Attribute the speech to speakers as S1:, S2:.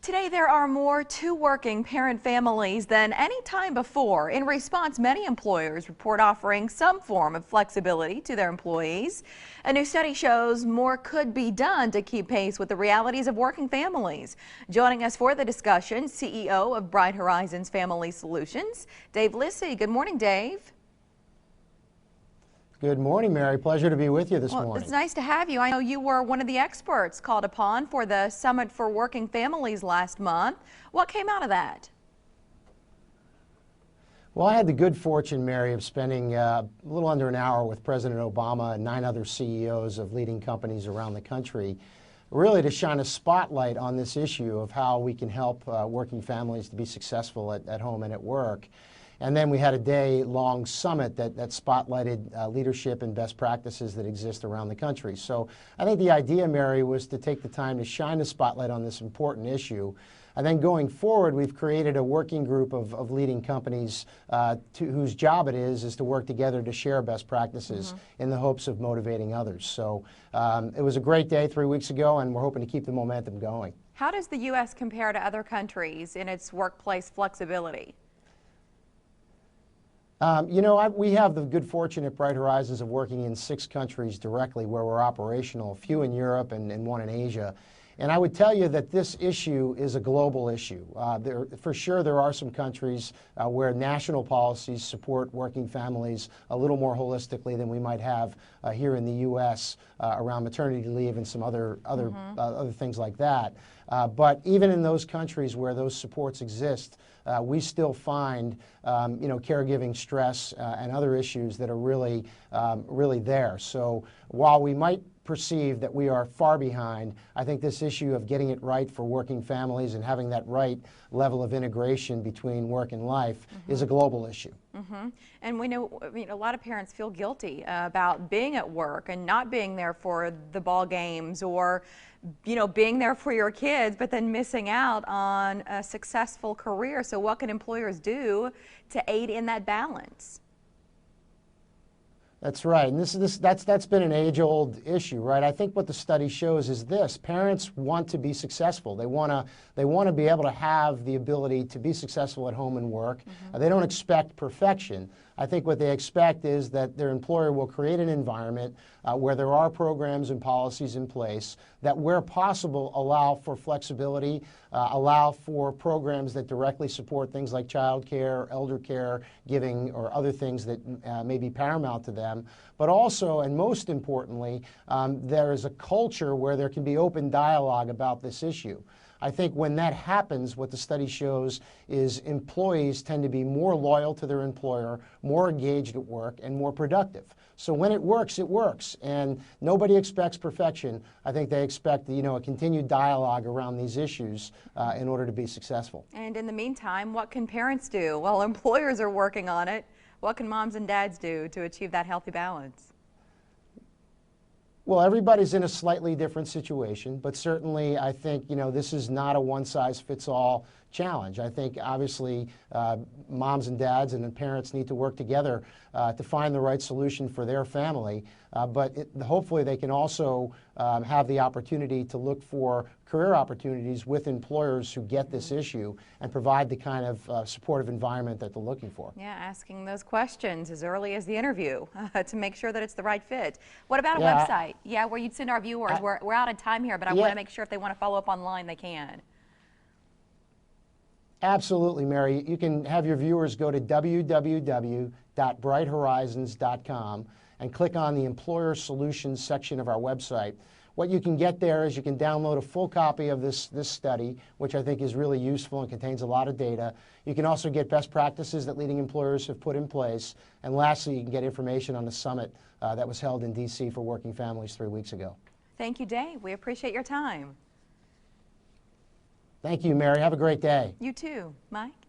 S1: Today, there are more two-working parent families than any time before. In response, many employers report offering some form of flexibility to their employees. A new study shows more could be done to keep pace with the realities of working families. Joining us for the discussion, CEO of Bright Horizons Family Solutions, Dave Lissy. Good morning, Dave.
S2: Good morning, Mary. Pleasure to be with you this morning.
S1: It's nice to have you. I know you were one of the experts called upon for the Summit for Working Families last month. What came out of that?
S2: Well, I had the good fortune, Mary, of spending a little under an hour with President Obama and 9 other CEOs of leading companies around the country, really to shine a spotlight on this issue of how we can help working families to be successful at home and at work. And then we had a day-long summit that spotlighted leadership and best practices that exist around the country. So I think the idea, Mary, was to take the time to shine the spotlight on this important issue. And then going forward, we've created a working group of leading companies whose job it is to work together to share best practices in the hopes of motivating others. So it was a great day 3 weeks ago, and we're hoping to keep the momentum going.
S1: How does the U.S. compare to other countries in its workplace flexibility?
S2: We have the good fortune at Bright Horizons of working in 6 countries directly where we're operational, a few in Europe and 1 in Asia. And I would tell you that this issue is a global issue. For sure, there are some countries where national policies support working families a little more holistically than we might have here in the U.S. Around maternity leave and some other things like that. But even in those countries where those supports exist, we still find caregiving stress and other issues that are really there. So while we might perceive that we are far behind, I think this issue of getting it right for working families and having that right level of integration between work and life is a global issue. And we know, a lot of parents feel guilty about being at work and not being there for the ball games or being there for your kids, but then missing out on a successful career. So what can employers do to aid in that balance? That's right, and that's been an age-old issue, right? I think what the study shows is this: parents want to be successful. They want to be able to have the ability to be successful at home and work. They don't expect perfection. I think what they expect is that their employer will create an environment where there are programs and policies in place that, where possible, allow for flexibility, allow for programs that directly support things like child care, elder care, giving, or other things that may be paramount to them. But also, and most importantly, there is a culture where there can be open dialogue about this issue. I think when that happens, what the study shows is employees tend to be more loyal to their employer, more engaged at work, and more productive. So when it works, it works. And nobody expects perfection. I think they expect, a continued dialogue around these issues in order to be successful. And in the meantime, what can parents do? Well, employers are working on it. What can moms and dads do to achieve that healthy balance? Well, everybody's in a slightly different situation, but certainly I think, this is not a one-size-fits-all challenge. I think obviously moms and dads and parents need to work together to find the right solution for their family, but hopefully they can also have the opportunity to look for career opportunities with employers who get this issue and provide the kind of supportive environment that they're looking for. Yeah, asking those questions as early as the interview to make sure that it's the right fit. What about a website? Yeah, where you'd send our viewers. We're out of time here, but I want to make sure if they want to follow up online, they can. Absolutely, Mary. You can have your viewers go to www.brighthorizons.com and click on the Employer Solutions section of our website. What you can get there is you can download a full copy of this study, which I think is really useful and contains a lot of data. You can also get best practices that leading employers have put in place. And lastly, you can get information on the summit that was held in D.C. for working families 3 weeks ago. Thank you, Dave. We appreciate your time. Thank you, Mary. Have a great day. You too. Mike?